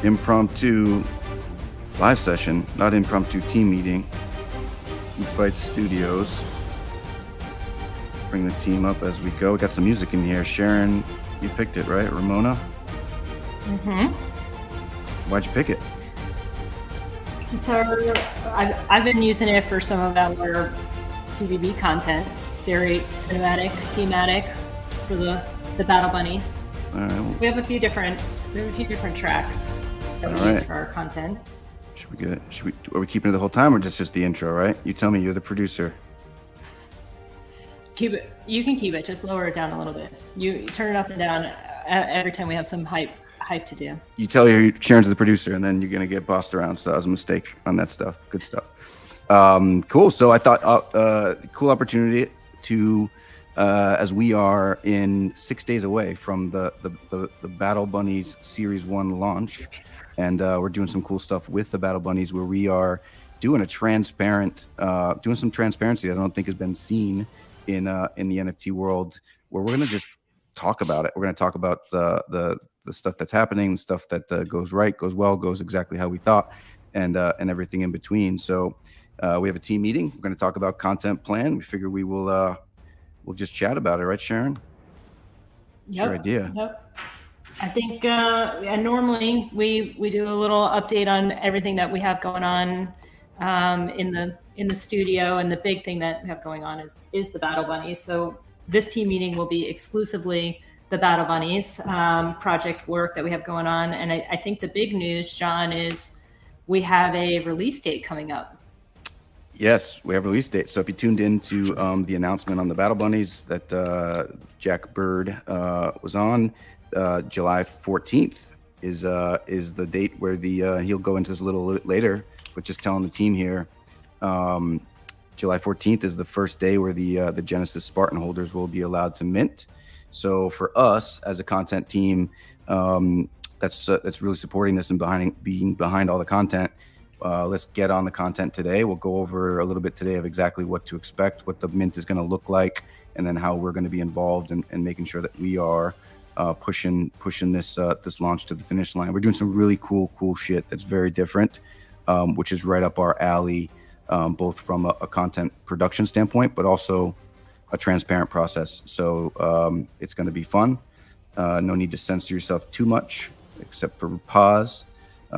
impromptu live session, not impromptu team meeting. We Fight Studios. Bring the team up as we go. We got some music in here. Sharon, you picked it, right? Ramona? Mm-hmm. Why'd you pick it? I've been using it for some of our TVB content. Very cinematic, thematic for the Battle Bunnies. All right. Well, We have a few different tracks that we All use right. for our content. should we get it? Are we keeping it the whole time or just the intro, right? You tell me, you're the producer. Keep it. You can keep it. Just lower it down a little bit. You turn it up and down every time we have some hype to do. You tell your Sharon's the producer, and then you're gonna get bossed around. So that was a mistake on that stuff. Good stuff. Cool. So I thought cool opportunity to, as we are in 6 days away from the Battle Bunnies Series 1 launch, and we're doing some cool stuff with the Battle Bunnies where we are doing some transparency that I don't think has been seen in the NFT world, where we're gonna just talk about it. We're gonna talk about the stuff that's happening, the stuff that goes right, goes well, goes exactly how we thought, and everything in between. So we have a team meeting. We're going to talk about content plan. We figure we'll just chat about it, right, Sharon? Yep. Your idea. Yep. I think and normally we do a little update on everything that we have going on in the studio, and the big thing that we have going on is the Battle Bunnies. So this team meeting will be exclusively the Battle Bunnies project work that we have going on, and I think the big news, John, is we have a release date coming up. Yes, we have a release date. So if you tuned into the announcement on the Battle Bunnies that Jack Bird was on, July 14th is the date where he'll go into this a little later, but just telling the team here, July 14th is the first day where the Genesis Spartan holders will be allowed to mint. So for us as a content team, that's really supporting this and being behind all the content. Let's get on the content today. We'll go over a little bit today of exactly what to expect, what the mint is going to look like, and then how we're going to be involved in making sure that we are pushing this launch to the finish line. We're doing some really cool shit that's very different, which is right up our alley, both from a content production standpoint, but also a transparent process. So it's going to be fun. No need to censor yourself too much, except for Paz,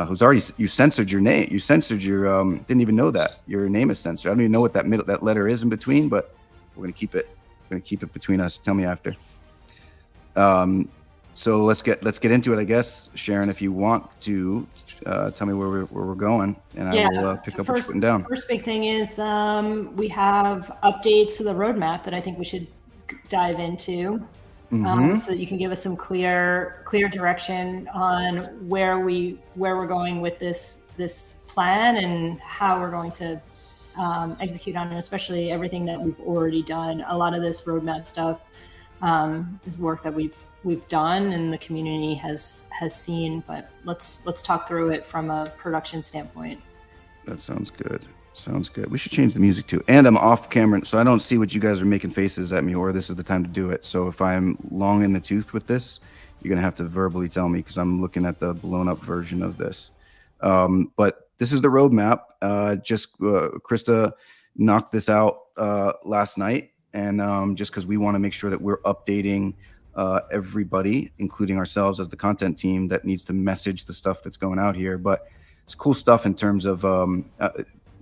who's already, you censored your name. You censored your, didn't even know that your name is censored. I don't even know what that letter is in between, but we're going to keep it. We're going to keep it between us. Tell me after. So let's get into it, I guess. Sharon, if you want to tell me where we're going, and I will pick up what you're putting down. First big thing is we have updates to the roadmap that I think we should dive into, so that you can give us some clear direction on where we're going with this plan and how we're going to execute on it, especially everything that we've already done. A lot of this roadmap stuff is work that we've done and the community has seen, but let's talk through it from a production standpoint. That sounds good. We should change the music too. And I'm off camera, so I don't see what you guys are making faces at me, or this is the time to do it. So if I'm long in the tooth with this, you're gonna have to verbally tell me, because I'm looking at the blown up version of this. But this is the roadmap. Krista knocked this out last night, and just because we want to make sure that we're updating everybody, including ourselves as the content team that needs to message the stuff that's going out here. But it's cool stuff in terms of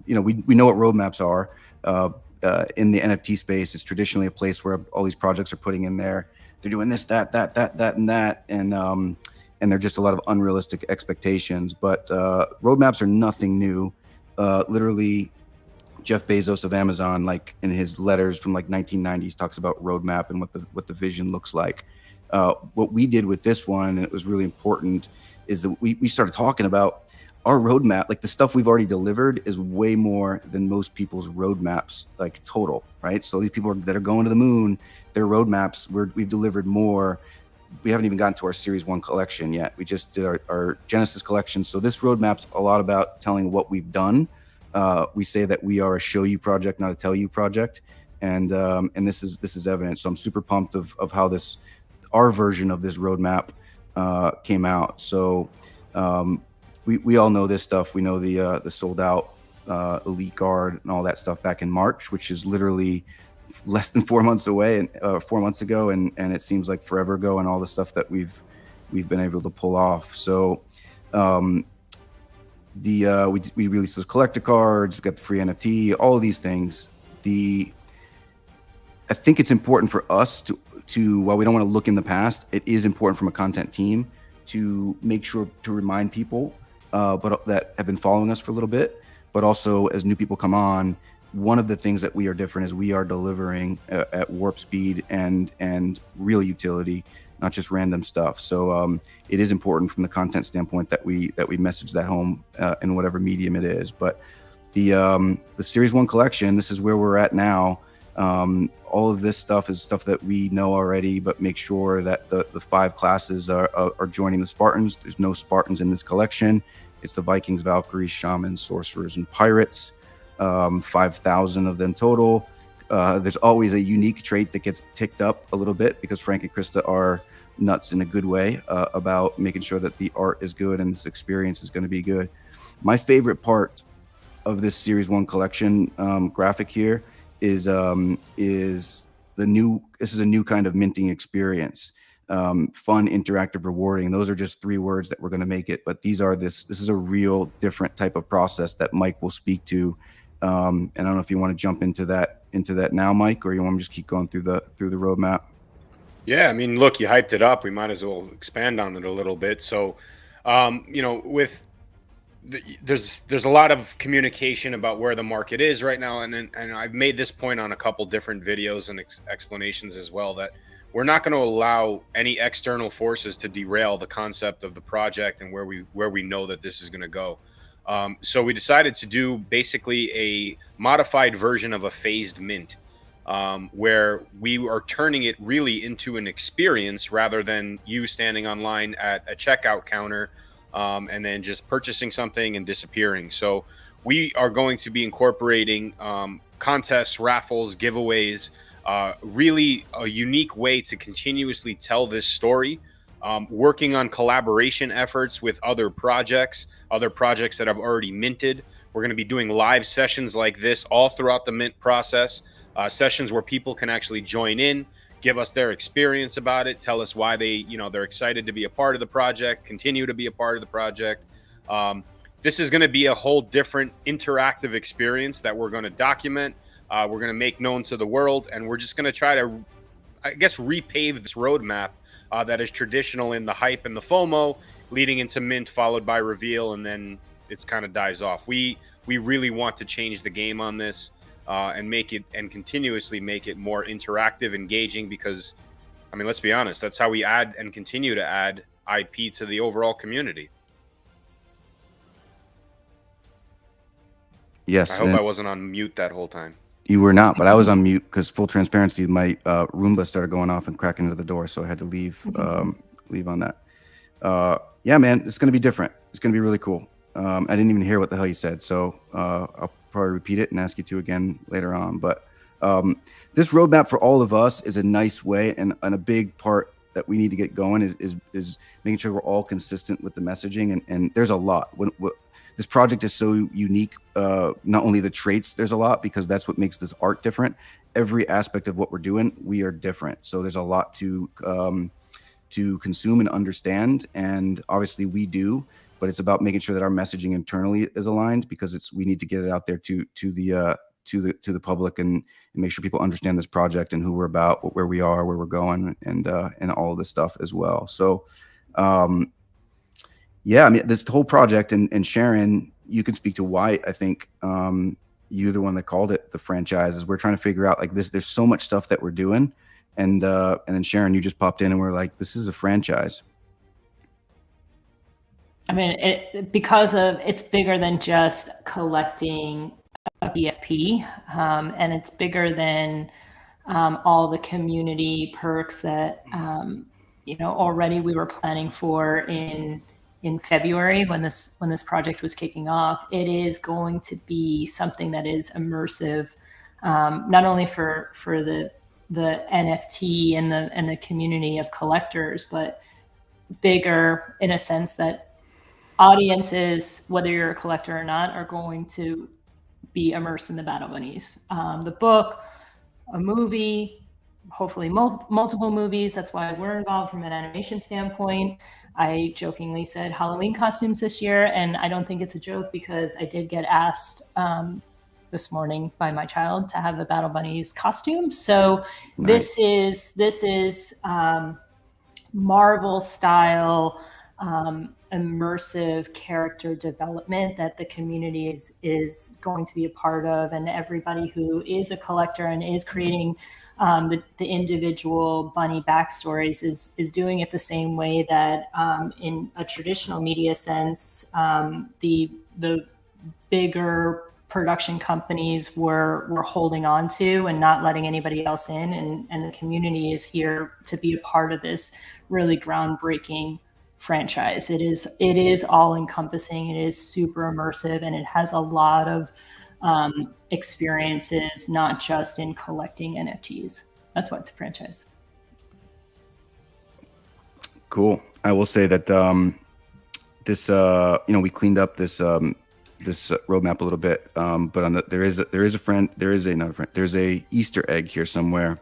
we know what roadmaps are in the NFT space. It's traditionally a place where all these projects are putting in there, they're doing this, that, and that, and they're just a lot of unrealistic expectations. But roadmaps are nothing new. Literally, Jeff Bezos of Amazon, like in his letters from like 1990s, talks about roadmap and what the vision looks like. What we did with this one, and it was really important, is that we started talking about our roadmap. Like the stuff we've already delivered is way more than most people's roadmaps, like total, right? So these people that are going to the moon, their roadmaps, we've delivered more. We haven't even gotten to our Series 1 collection yet. We just did our Genesis collection. So this roadmap's a lot about telling what we've done. We say that we are a show you project, not a tell you project, and this is evident. So I'm super pumped of how our version of this roadmap came out. So we all know this stuff. We know the sold out Elite Guard and all that stuff back in March, which is literally less than 4 months away, and 4 months ago, and it seems like forever ago, and all the stuff that we've been able to pull off. So we released those collector cards, we got the free NFT, all of these things. I think it's important for us to while we don't want to look in the past, it is important from a content team to make sure to remind people but that have been following us for a little bit, but also as new people come on, one of the things that we are different is we are delivering at warp speed and real utility, not just random stuff. So it is important from the content standpoint that we message that home in whatever medium it is. But the Series 1 collection, this is where we're at now. All of this stuff is stuff that we know already, but make sure that the 5 classes are joining the Spartans. There's no Spartans in this collection. It's the Vikings, Valkyries, Shamans, Sorcerers, and Pirates. 5,000 of them total. There's always a unique trait that gets ticked up a little bit because Frank and Krista are nuts in a good way about making sure that the art is good and this experience is going to be good. My favorite part of this Series 1 collection graphic here is the new. This is a new kind of minting experience. Fun, interactive, rewarding. Those are just 3 words that we're going to make it, but these are this is a real different type of process that Mike will speak to. And I don't know if you want to jump into that now, Mike, or you want to just keep going through the roadmap. Yeah, I mean, look, you hyped it up. We might as well expand on it a little bit. So, with there's a lot of communication about where the market is right now, and I've made this point on a couple different videos and explanations as well, that we're not going to allow any external forces to derail the concept of the project and where we know that this is going to go. So we decided to do basically a modified version of a phased mint, where we are turning it really into an experience rather than you standing online at a checkout counter and then just purchasing something and disappearing. So we are going to be incorporating contests, raffles, giveaways, really a unique way to continuously tell this story, working on collaboration efforts with other projects that have already minted. We're going to be doing live sessions like this all throughout the mint process, sessions where people can actually join in, give us their experience about it, tell us why they're excited to be a part of the project, continue to be a part of the project. This is going to be a whole different interactive experience that we're going to document. We're going to make known to the world, and we're just going to try to, I guess, repave this roadmap that is traditional in the hype and the FOMO, leading into mint, followed by reveal, and then it's kind of dies off. We really want to change the game on this and make it, and continuously make it more interactive, engaging, because, I mean, let's be honest, that's how we add and continue to add IP to the overall community. Yes. I hope I wasn't on mute that whole time. You were not, but I was on mute because, full transparency, my Roomba started going off and cracking into the door, so I had to leave on that. Yeah, man, it's going to be different. It's going to be really cool. I didn't even hear what the hell you said, so I'll probably repeat it and ask you to again later on. But this roadmap for all of us is a nice way, and a big part that we need to get going is making sure we're all consistent with the messaging. And there's a lot. This project is so unique. Not only the traits, there's a lot, because that's what makes this art different. Every aspect of what we're doing, we are different. So there's a lot to consume and understand, and obviously we do. But it's about making sure that our messaging internally is aligned, because we need to get it out there to the public and make sure people understand this project and who we're about, where we are, where we're going, and all of this stuff as well. So. Yeah, I mean, this whole project, and Sharon, you can speak to why I think you're the one that called it the franchise. Is we're trying to figure out, like, this. There's so much stuff that we're doing, and then Sharon, you just popped in and we're like, this is a franchise. I mean, because it's bigger than just collecting a BFP, and it's bigger than all the community perks that already we were planning for in February when this project was kicking off. It is going to be something that is immersive, not only for the NFT and the community of collectors, but bigger in a sense that audiences, whether you're a collector or not, are going to be immersed in the Battle Bunnies. The book, a movie, hopefully multiple movies. That's why we're involved from an animation standpoint. I jokingly said Halloween costumes this year, and I don't think it's a joke because I did get asked this morning by my child to have a Battle Bunnies costume. So Nice. this is Marvel style immersive character development that the community is going to be a part of, and everybody who is a collector and is creating the individual bunny backstories is doing it the same way that in a traditional media sense, the bigger production companies were holding on to and not letting anybody else in, and the community is here to be a part of this really groundbreaking franchise. It is all encompassing, it is super immersive, and it has a lot of experiences, not just in collecting NFTs. That's why it's a franchise. Cool. I will say that this we cleaned up this this roadmap a little bit, but there's a Easter egg here somewhere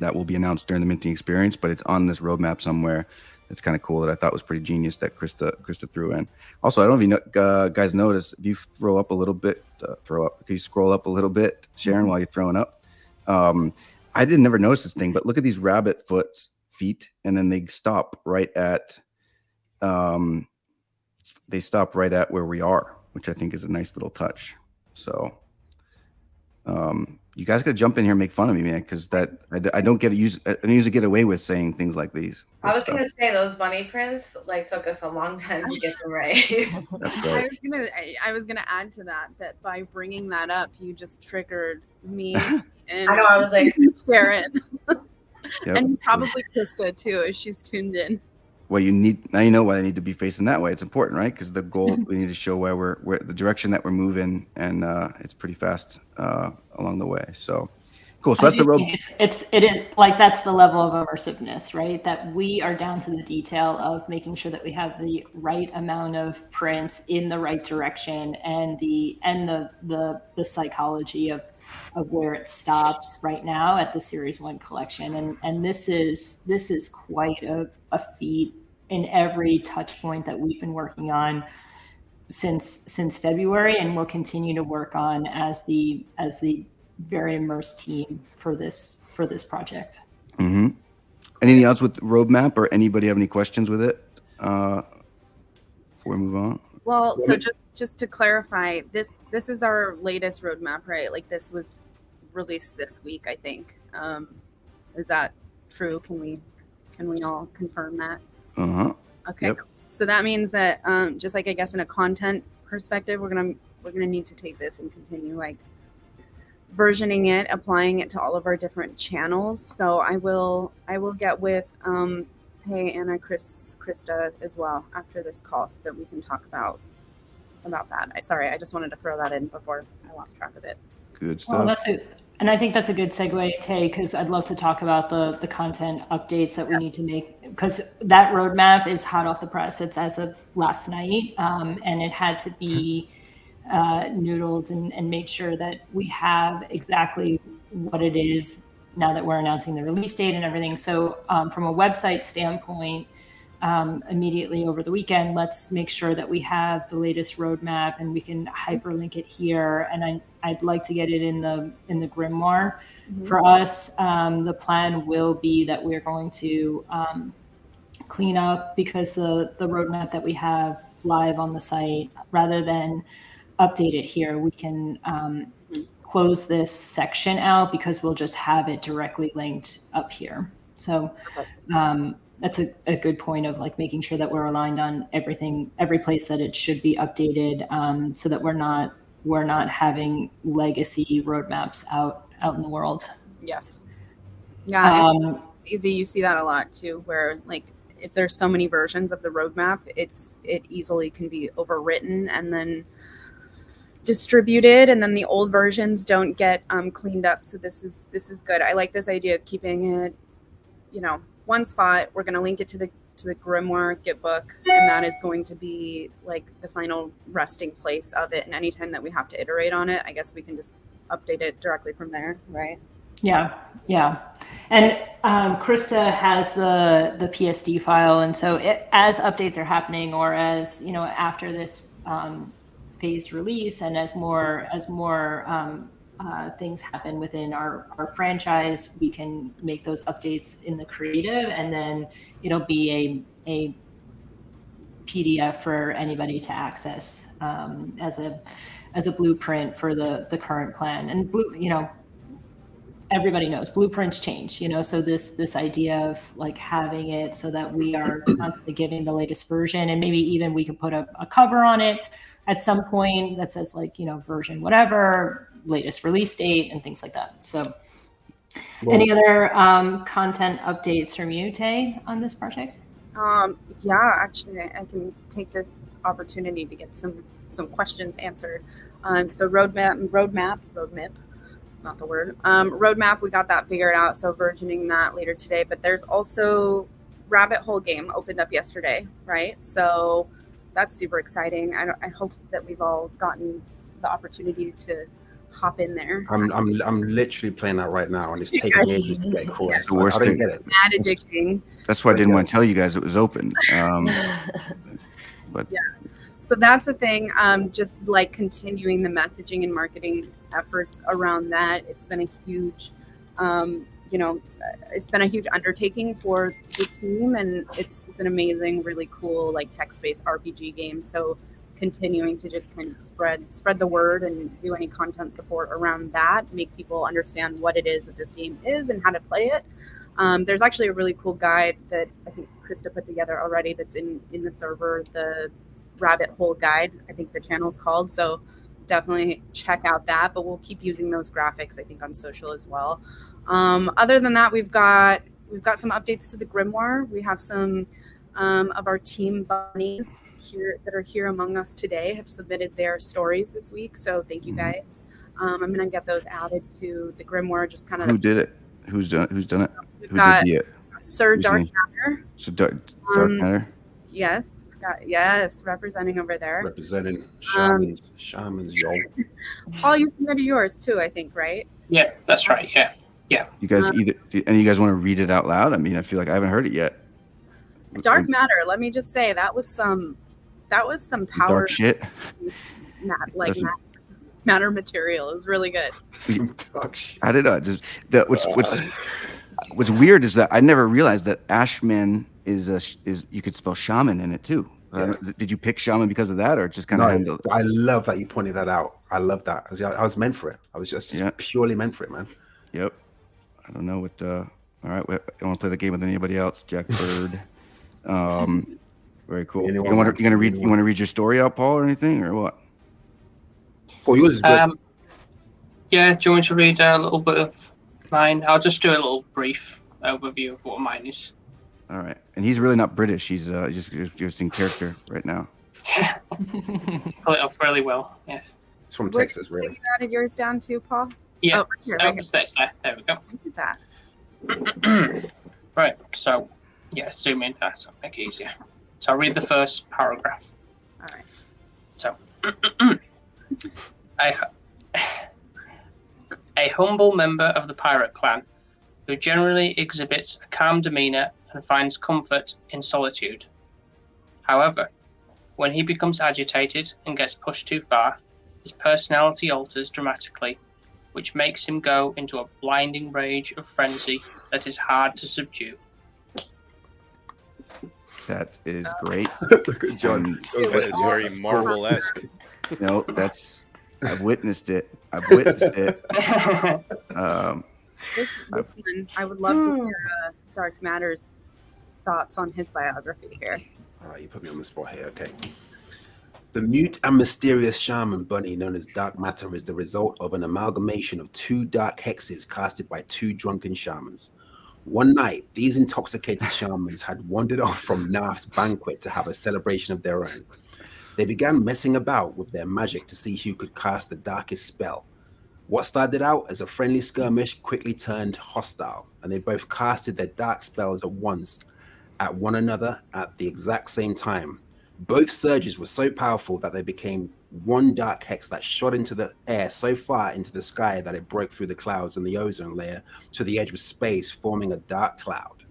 that will be announced during the minting experience, but it's on this roadmap somewhere. It's kind of cool that I thought was pretty genius that Krista threw in. Also, I don't know if you guys notice, if you throw up a little bit, can you scroll up a little bit, Sharon, while you're throwing up? I didn't never notice this thing, but look at these rabbit feet, and then they stop right at where we are, which I think is a nice little touch. So you guys got to jump in here and make fun of me, man, because I don't usually get away with saying things like these. I was going to say those bunny prints took us a long time to get them right. That's right. I was gonna add to that by bringing that up, you just triggered me. And I know. I was like, Sharon, Yep. and probably Krista too, if she's tuned in. Well, you know why they need to be facing that way. It's important, right? Because the goal, we need to show where the direction that we're moving, and it's pretty fast along the way. So cool. So that's the road. It is like, that's the level of immersiveness, right? That we are down to the detail of making sure that we have the right amount of prints in the right direction, and the psychology of where it stops right now at the Series 1 collection. And this is quite a feat in every touch point that we've been working on since February, and we'll continue to work on as the very immersed team for this project. Mm-hmm. Anything else with the roadmap, or anybody have any questions with it before we move on? Well, so just to clarify, this is our latest roadmap, right? Like, this was released this week, I think. Is that true? Can we all confirm that? Uh-huh. Okay. Yep. Cool. So that means that just like, I guess, in a content perspective, we're gonna need to take this and continue versioning it, applying it to all of our different channels. So I will get with Anna, Krista as well after this call, so that we can talk about that. I just wanted to throw that in before I lost track of it. Good stuff. Well, and I think that's a good segue, Tay, because I'd love to talk about the content updates that we need to make, because that roadmap is hot off the press. It's as of last night, and it had to be noodled and made sure that we have exactly what it is now that we're announcing the release date and everything. So from a website standpoint, immediately over the weekend, let's make sure that we have the latest roadmap, and we can hyperlink it here. And I'd like to get it in the Grimoire. Mm-hmm. For us, the plan will be that we're going to clean up, because the roadmap that we have live on the site, rather than update it here, we can close this section out, because we'll just have it directly linked up here. So that's a good point of making sure that we're aligned on every place that it should be updated, so that we're not having legacy roadmaps out in the world. Yes. Yeah. It's easy. You see that a lot too, where if there's so many versions of the roadmap, it easily can be overwritten and then distributed, and then the old versions don't get cleaned up. So this is good. I like this idea of keeping it, one spot. We're going to link it to to the Grimoire Git book, and that is going to be like the final resting place of it. And anytime that we have to iterate on it, I guess we can just update it directly from there, right? Yeah. And Krista has the PSD file, and so as updates are happening, or as after this phased release, and as more things happen within our franchise, we can make those updates in the creative, and then it'll be a PDF for anybody to access as a blueprint for the current plan. And everybody knows blueprints change, so this idea of like having it so that we are constantly giving the latest version, and maybe even we could put a cover on it at some point that says like, version whatever, latest release date, and things like that. So any other content updates from you, Tay, on this project? Yeah, actually, I can take this opportunity to get some questions answered. So roadmap, it's not the word. Roadmap, we got that figured out, so versioning that later today. But there's also Rabbit Hole game opened up yesterday, right? So that's super exciting. I hope that we've all gotten the opportunity to hop in there. I'm literally playing that right now, and it's taking me ages to get across. That's the worst thing. Mad addicting. That's why I didn't want to tell you guys it was open. But yeah. So that's the thing. Just like continuing the messaging and marketing efforts around that. It's been a huge, it's been a huge undertaking for the team, and it's an amazing, really cool, like text-based RPG game. So continuing to just kind of spread the word and do any content support around that, make people understand what it is that this game is and how to play it. There's actually a really cool guide that I think Krista put together already that's in the server, the Rabbit Hole Guide, I think the channel's called. So definitely check out that, but we'll keep using those graphics, I think, on social as well. Other than that, we've got some updates to the Grimoire. We have some of our team bunnies here that are here among us today have submitted their stories this week. So thank you guys. I'm going to get those added to the Grimoire. Just kind of who did it? Who's done it? Who did it? Sir Dark Matter. So Dark Matter. Yes, representing over there. Representing shamans, yo. Paul, you submitted yours too, I think, right? Yeah, that's right. Yeah. You guys any of you guys want to read it out loud? I mean, I feel like I haven't heard it yet. Dark Matter. Let me just say that was some power. Dark shit. Matter material. It was really good. I don't know. What's weird is that I never realized that Ashman is you could spell shaman in it too. Yeah. Did you pick shaman because of that, or just kind of handle? I love that you pointed that out. I love that. I was meant for it. I was just purely meant for it, man. Yep. I don't know what. All right, I want to play the game with anybody else. Jack Bird. Very cool. You want to read your story out, Paul, or anything, or what? Oh, yours is good. Yeah. Do you want to read a little bit of mine? I'll just do a little brief overview of what mine is. All right, and he's really not British. He's just in character right now. Pull it off really well. Yeah. It's from Texas, really. You added yours down too, Paul? Yeah. There we go. Look at that. Right. So, yeah, zoom in. That'll make it easier. So I'll read the first paragraph. All right. So, a humble member of the pirate clan who generally exhibits a calm demeanor and finds comfort in solitude. However, when he becomes agitated and gets pushed too far, his personality alters dramatically, which makes him go into a blinding rage of frenzy that is hard to subdue. That is great. Look at John. That is very Marvel-esque. No, I've witnessed it. This one, I would love to hear Dark Matter's thoughts on his biography here. All right, you put me on the spot here. Okay. The mute and mysterious shaman bunny known as Dark Matter is the result of an amalgamation of two dark hexes casted by two drunken shamans. One night, these intoxicated shamans had wandered off from Naf's banquet to have a celebration of their own. They began messing about with their magic to see who could cast the darkest spell. What started out as a friendly skirmish quickly turned hostile, and they both casted their dark spells at once. at one another at the exact same time. Both surges were so powerful that they became one dark hex that shot into the air so far into the sky that it broke through the clouds and the ozone layer to the edge of space, forming a dark cloud.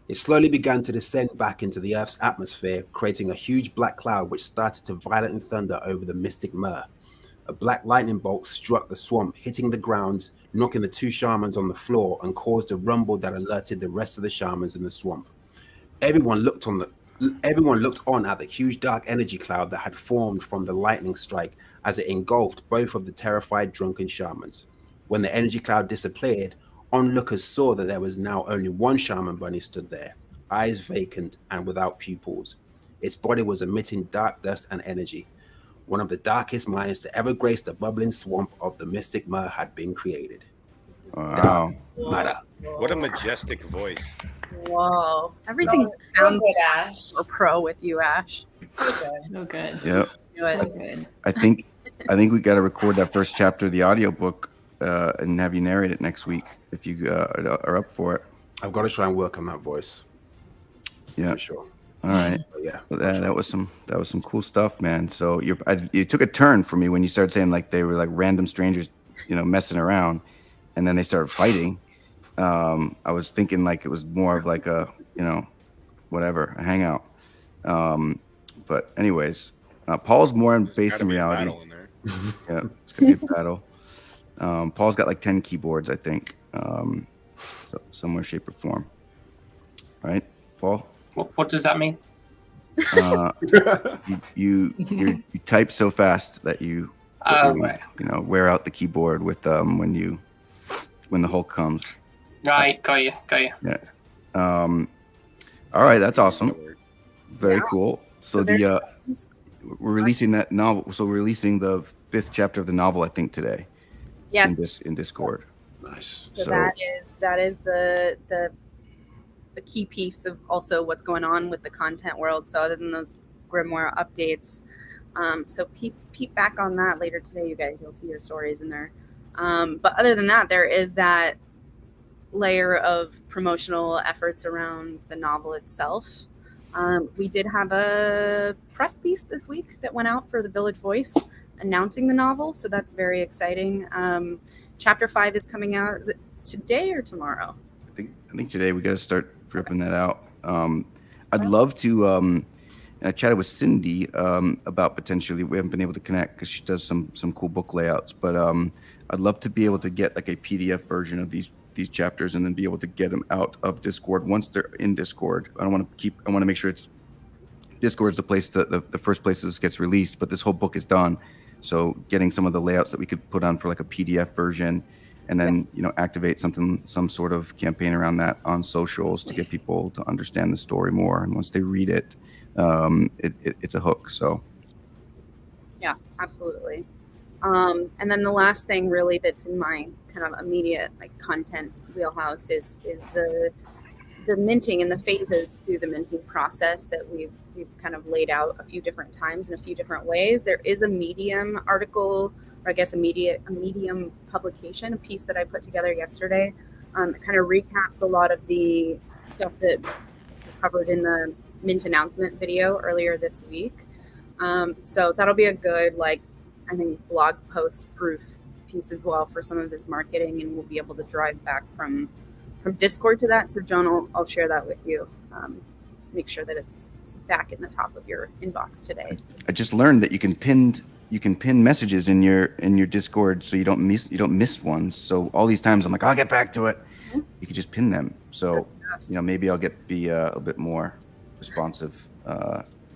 It slowly began to descend back into the Earth's atmosphere, creating a huge black cloud which started to violently thunder over the mystic Myr. A black lightning bolt struck the swamp, hitting the ground, knocking the two shamans on the floor, and caused a rumble that alerted the rest of the shamans in the swamp. Everyone looked on at the huge dark energy cloud that had formed from the lightning strike as it engulfed both of the terrified drunken shamans. When the energy cloud disappeared, onlookers saw that there was now only one shaman bunny stood there, eyes vacant and without pupils. Its body was emitting dark dust and energy. One of the darkest minds to ever grace the bubbling swamp of the mystic Myr had been created. Wow. Matter. What a majestic voice. Whoa. Everything So sounds good, Ash. so pro with you, Ash. So good. So good. Yep. Do it. So good. I think we got to record that first chapter of the audiobook and have you narrate it next week if you are up for it. I've got to try and work on that voice. Yeah. For sure. All right. But yeah. Well, that was some cool stuff, man. So you took a turn for me when you started saying like they were like random strangers, messing around, and then they started fighting. I was thinking like it was more of like a whatever, a hangout. But anyways, Paul's more based Gotta in be a reality. battle in there. Yeah, it's gonna be a battle. Paul's got like 10 keyboards, I think, somewhere, shape, or form. Right, Paul? What does that mean? You type so fast that you Right. wear out the keyboard with when the Hulk comes. Right, got you. Yeah. All right, that's awesome. Very cool. So we're releasing that novel. So we're releasing the 5th chapter of the novel, I think, today. Yes. In Discord. Nice. So that is the key piece of also what's going on with the content world. So other than those Grimoire updates, so peep back on that later today, you guys. You'll see your stories in there. But other than that, there is that layer of promotional efforts around the novel itself. We did have a press piece this week that went out for the Village Voice announcing the novel, so that's very exciting. Chapter 5 is coming out. Is it today or tomorrow? I think today we got to start dripping that out. I'd love to. I chatted with Cindy about potentially. We haven't been able to connect because she does some cool book layouts. But I'd love to be able to get like a PDF version of these chapters and then be able to get them out of Discord once they're in Discord. I want to make sure it's Discord's the place the first place this gets released. But this whole book is done, so getting some of the layouts that we could put on for like a PDF version. And then, activate some sort of campaign around that on socials to get people to understand the story more. And once they read it, it's a hook. So, yeah, absolutely. And then the last thing really that's in my kind of immediate like content wheelhouse is the minting and the phases to the minting process that we've kind of laid out a few different times in a few different ways. There is a Medium article, or I guess a Medium publication, a piece that I put together yesterday. It kind of recaps a lot of the stuff that was covered in the Mint announcement video earlier this week. So that'll be a good, I think, blog post proof piece as well for some of this marketing, and we'll be able to drive back from Discord to that. So John, I'll share that with you. Make sure that it's back in the top of your inbox today. I just learned that you can pin messages in your Discord so you don't miss ones. So all these times I'm like, I'll get back to it. Mm-hmm. You can just pin them. So maybe I'll be a bit more responsive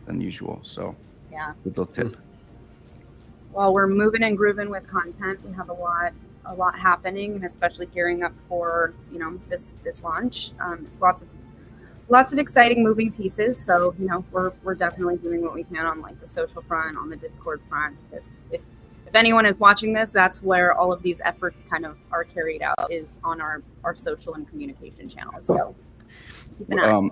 than usual. So yeah, good little tip. Well, we're moving and grooving with content. We have a lot happening, and especially gearing up for this launch. It's lots of exciting moving pieces. So we're definitely doing what we can on the social front, on the Discord front. Because if anyone is watching this, that's where all of these efforts kind of are carried out, is on our social and communication channels. So keep an eye.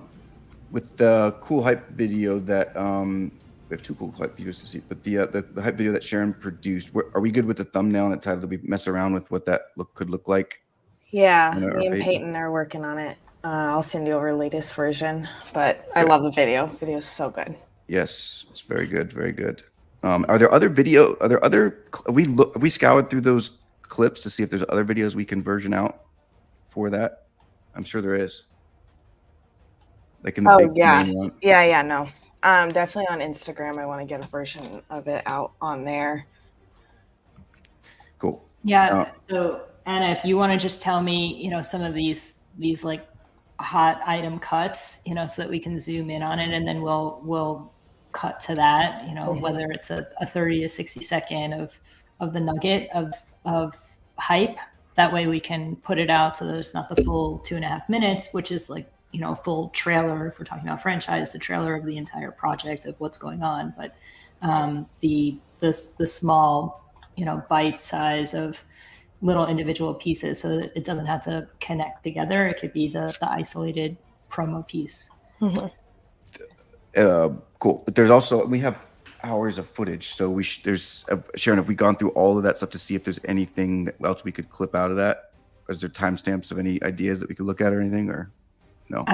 With the cool hype video that we have 2 cool hype videos to see, but the hype video that Sharon produced, are we good with the thumbnail and the title? Did we mess around with what that could look like? Yeah, me and Peyton are working on it. I'll send you over the latest version. But I love the video. Video is so good. Yes, it's very good, very good. Are there other video? Are there other? We scoured through those clips to see if there's other videos we can version out for that. I'm sure there is. Like in the big main one. Yeah, no. Definitely on Instagram. I want to get a version of it out on there. Cool. Yeah. So Anna, if you want to just tell me, some of these like hot item cuts, so that we can zoom in on it, and then we'll cut to that, whether it's a 30 to 60 second of the nugget of hype. That way we can put it out so there's not the full 2.5 minutes, which is like, a full trailer. If we're talking about franchise, the trailer of the entire project of what's going on. But the small, bite size of little individual pieces, so that it doesn't have to connect together. It could be the isolated promo piece. Cool. But there's also, we have hours of footage, so there's Sharon, have we gone through all of that stuff to see if there's anything else we could clip out of that? Or is there timestamps of any ideas that we could look at or anything, or no?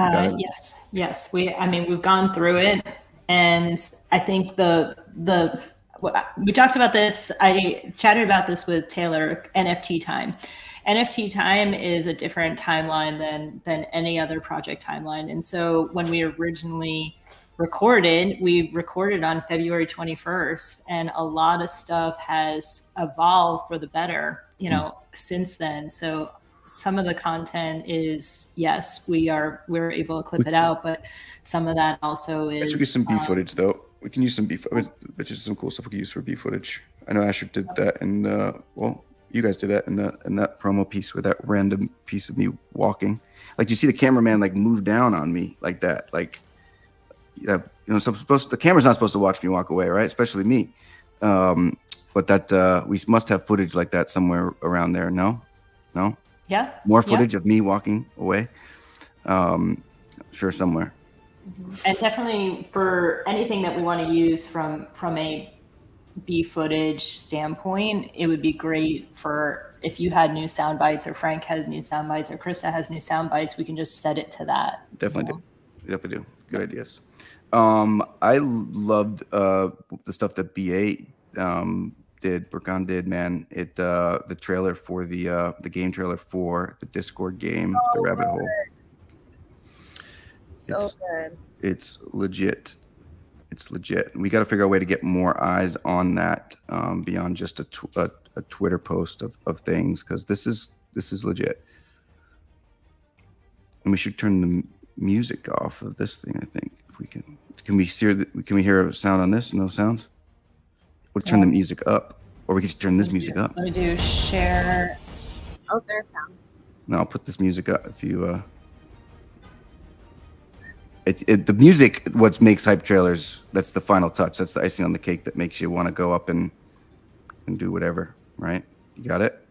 Yes. We've gone through it, and I think we talked about this. I chatted about this with Taylor. NFT time. NFT time is a different timeline than any other project timeline. And so when we originally we recorded on February 21st, and a lot of stuff has evolved for the better, since then. So some of the content is, yes, we're able to clip it out, but some of that also is. There should be some B footage though. We can use some B footage, which is some cool stuff we can use for B footage. I know Asher did that, and you guys did that in that promo piece with that random piece of me walking. Like, you see the cameraman like move down on me like that, like. The camera's not supposed to watch me walk away, right? Especially me. But that we must have footage like that somewhere around there. No. Yeah. More footage of me walking away. Sure, somewhere. And definitely for anything that we want to use from a B footage standpoint, it would be great for if you had new sound bites, or Frank had new sound bites, or Krista has new sound bites. We can just set it to that. Definitely do. Good ideas. I loved the stuff that BA Burkan did, man. The trailer for the game trailer for the Discord game, The Rabbit Hole. So good. It's legit. We got to figure out a way to get more eyes on that beyond just a Twitter post of things, because this is legit. And we should turn the music off of this thing, I think. If we can we hear a sound on this? No sound? We'll turn the music up, or we can just turn this music up. Let me do share. Oh, there's sound. No, I'll put this music up if you the music, what makes hype trailers, that's the final touch. That's the icing on the cake that makes you want to go up and do whatever, right? You got it?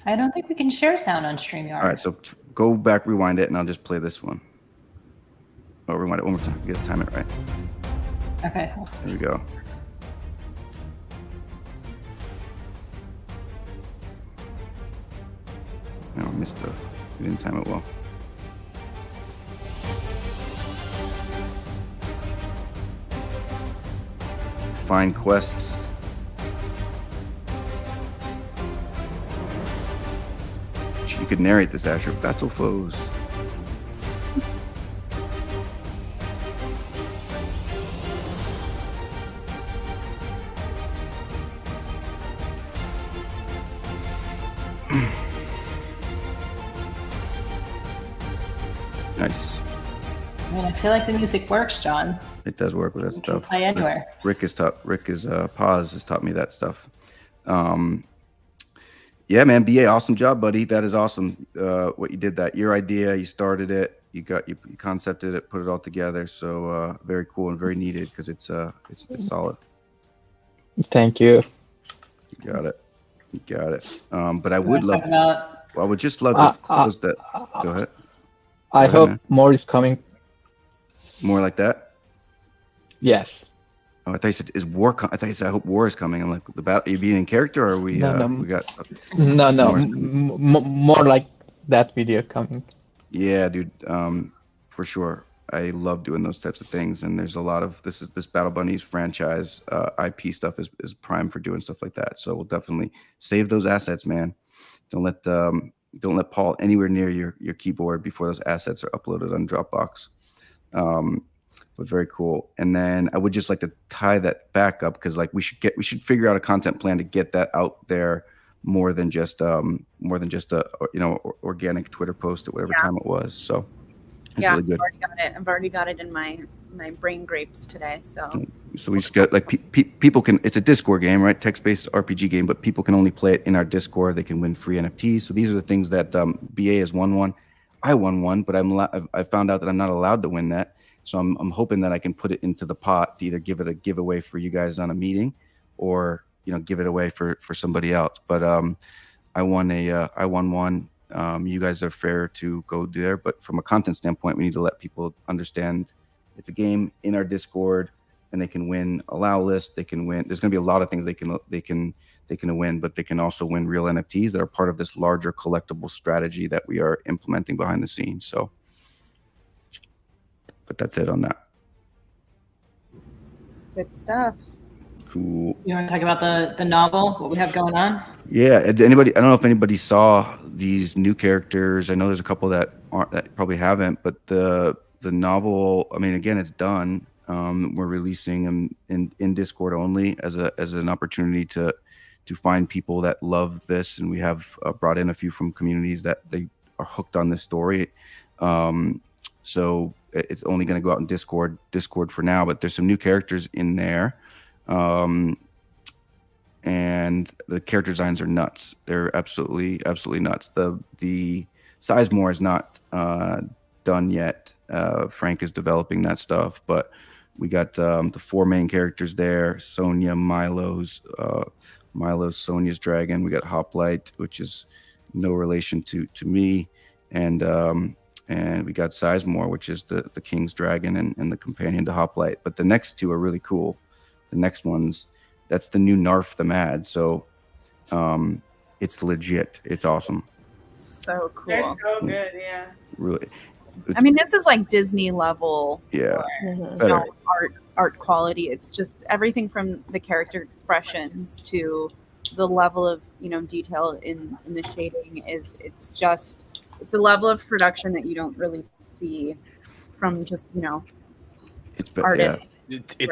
I don't think we can share sound on StreamYard. All right, so go back, rewind it, and I'll just play this one. Oh, rewind it one more time. You gotta time it right. Okay. There we go. No, I missed we didn't time it well. Find quests. You could narrate this, Asher. Battle foes. Nice. I feel like the music works, John. It does work with that stuff. Play anywhere. Rick has taught me that stuff. Yeah, man, BA, awesome job, buddy. That is awesome. What you did, that your idea, you started it, you concepted it, put it all together. So very cool and very needed, because it's solid. Thank you. You got it. But I would love. I would just love to close that. Go ahead. I hope more is coming. More like that? Yes. Oh, I thought you said, is war? I thought you said, I hope war is coming. I'm like, the battle. Are you being in character, or are we? No. We got. No. More like that video coming. Yeah, dude. For sure. I love doing those types of things, and there's a lot of this Battle Bunnies franchise IP stuff is prime for doing stuff like that. So we'll definitely save those assets, man. Don't let Paul anywhere near your keyboard before those assets are uploaded on Dropbox. But very cool. And then I would just like to tie that back up because like we should figure out a content plan to get that out there more than just a organic Twitter post at whatever time it was. So it's really good. I've already got it in my brain grapes today. So we just got like people can. It's a Discord game, right? Text-based RPG game, but people can only play it in our Discord. They can win free NFTs. So these are the things that BA has won one. I won one, but I found out that I'm not allowed to win that. So I'm hoping that I can put it into the pot to either give it a giveaway for you guys on a meeting, or give it away for somebody else. But I won one. You guys are fair to go there, but from a content standpoint, we need to let people understand it's a game in our Discord, and they can win allow list. They can win. There's going to be a lot of things they can win, but they can also win real NFTs that are part of this larger collectible strategy that we are implementing behind the scenes. So, but that's it on that. Good stuff. Cool. You want to talk about the novel, what we have going on? Yeah. Anybody? I don't know if anybody saw these new characters. I know there's a couple that probably haven't, but the novel. I mean, again, it's done. We're releasing them in Discord only as an opportunity to find people that love this, and we have brought in a few from communities that they are hooked on this story. So it's only going to go out in Discord for now, but there's some new characters in there. And the character designs are nuts. They're absolutely nuts. The Sizemore is not done yet. Frank is developing that stuff, but we got the four main characters there: Sonia, Milo's Sonia's dragon. We got Hoplite, which is no relation to me, and we got Sizemore, which is the king's dragon and the companion to Hoplite. But the next two are really cool. The next one's that's the new Narf the Mad. So it's legit. It's awesome. So cool. They're so good, yeah. Really. I mean, this is like Disney level. Yeah. Art quality. It's just everything from the character expressions to the level of detail in the shading it's a level of production that you don't really see from just artists. Yeah. It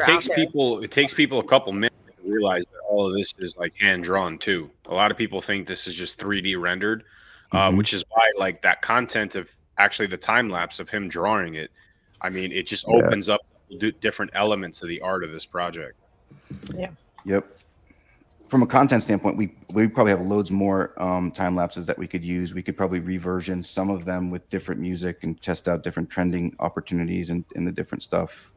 takes people a couple minutes to realize that all of this is like hand drawn too. A lot of people think this is just 3D rendered, which is why like that content of actually the time lapse of him drawing it. I mean, it just opens up different elements of the art of this project. Yeah. Yep. From a content standpoint, we probably have loads more time lapses that we could use. We could probably reversion some of them with different music and test out different trending opportunities and the different stuff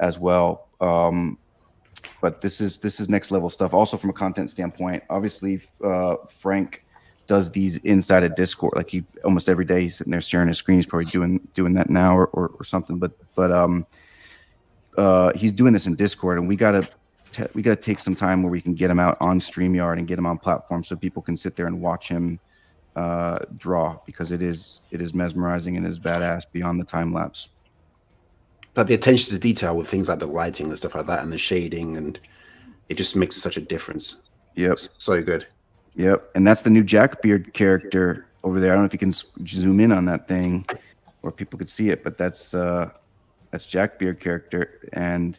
as well. But this is next level stuff. Also from a content standpoint, obviously Frank does these inside of Discord. Like he almost every day he's sitting there sharing his screen. He's probably doing that now or something. But he's doing this in Discord, and we gotta take some time where we can get him out on StreamYard and get him on platforms so people can sit there and watch him draw, because it is mesmerizing and is badass beyond the time lapse. But the attention to detail with things like the lighting and stuff like that, and the shading, and it just makes such a difference. Yep, so good. Yep, and that's the new Jackbeard character over there. I don't know if you can zoom in on that thing, or people could see it, but that's Jackbeard character. And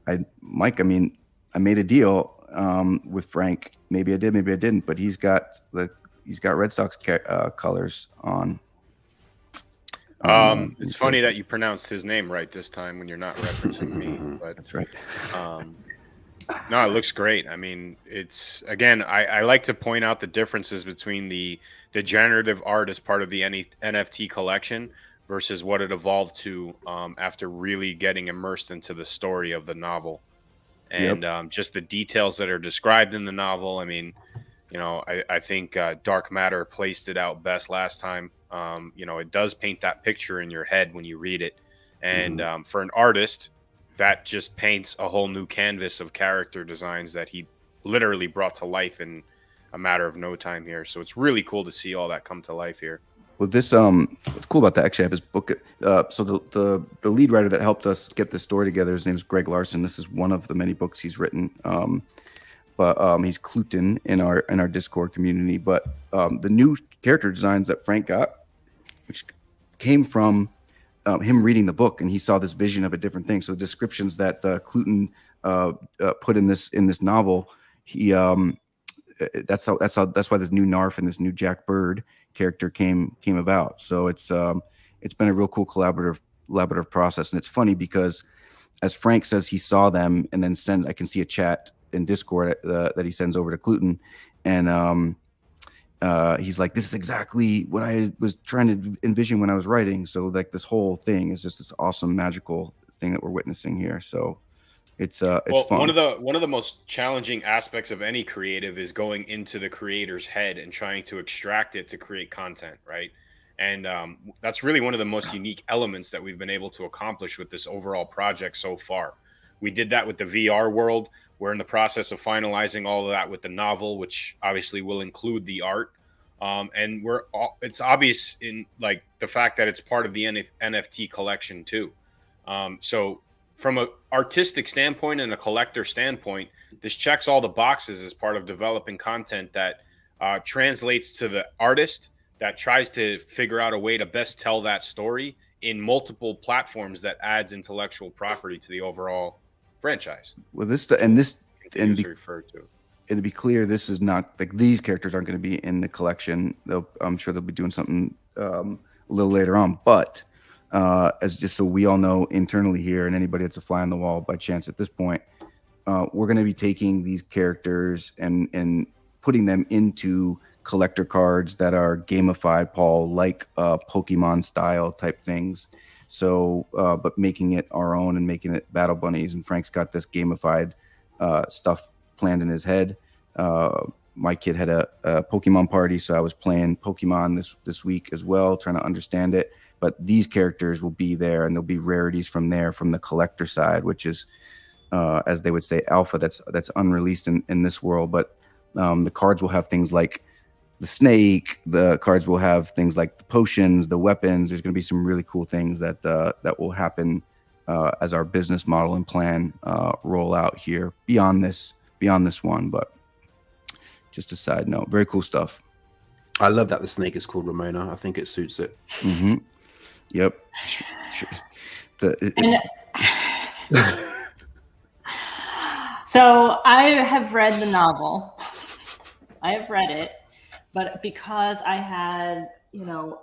I made a deal with Frank. Maybe I did, maybe I didn't. But he's got Red Sox colors on. It's funny that you pronounced his name right this time when you're not referencing me. But that's right. No, it looks great. I mean, it's again, I like to point out the differences between the generative art as part of the NFT collection versus what it evolved to after really getting immersed into the story of the novel, and just the details that are described in the novel. I mean, I think Dark Matter placed it out best last time. It does paint that picture in your head when you read it, and for an artist, that just paints a whole new canvas of character designs that he literally brought to life in a matter of no time here. So it's really cool to see all that come to life here. Well, this what's cool about that, actually, I have his book. So the lead writer that helped us get this story together, his name is Greg Larson. This is one of the many books he's written. But he's Cluten in our Discord community. But the new character designs that Frank got, which came from him reading the book, and he saw this vision of a different thing. So the descriptions that Cluten put in this novel, he that's why this new Narf and this new Jack Bird character came about. So it's been a real cool collaborative process, and it's funny because as Frank says he saw them and then I can see a chat in Discord that he sends over to Cluten, and he's like, this is exactly what I was trying to envision when I was writing. So like this whole thing is just this awesome magical thing that we're witnessing here. So it's fun. One of the most challenging aspects of any creative is going into the creator's head and trying to extract it to create content, right? And that's really one of the most unique elements that we've been able to accomplish with this overall project so far. We did that with the VR world. We're in the process of finalizing all of that with the novel, which obviously will include the art. And it's obvious in like the fact that it's part of the NFT collection too. So from an artistic standpoint and a collector standpoint, this checks all the boxes as part of developing content that translates to the artist, that tries to figure out a way to best tell that story in multiple platforms that adds intellectual property to the overall franchise. Well, and to be clear, this is not like these characters aren't going to be in the collection. I'm sure they'll be doing something a little later on. But as just so we all know internally here, and anybody that's a fly on the wall by chance at this point, we're going to be taking these characters and putting them into collector cards that are gamified, Paul, like Pokemon style type things. So, but making it our own and making it Battle Bunnies. And Frank's got this gamified stuff planned in his head. My kid had a Pokemon party, so I was playing Pokemon this week as well, trying to understand it. But these characters will be there, and there'll be rarities from there, from the collector side, which is, as they would say, alpha. That's unreleased in this world. But the cards will have things like the snake. The cards will have things like the potions, the weapons. There's going to be some really cool things that will happen as our business model and plan roll out here beyond this one. But just a side note, very cool stuff. I love that the snake is called Ramona. I think it suits it. Mm-hmm. Yep. So I have read the novel. I have read it, but because I had,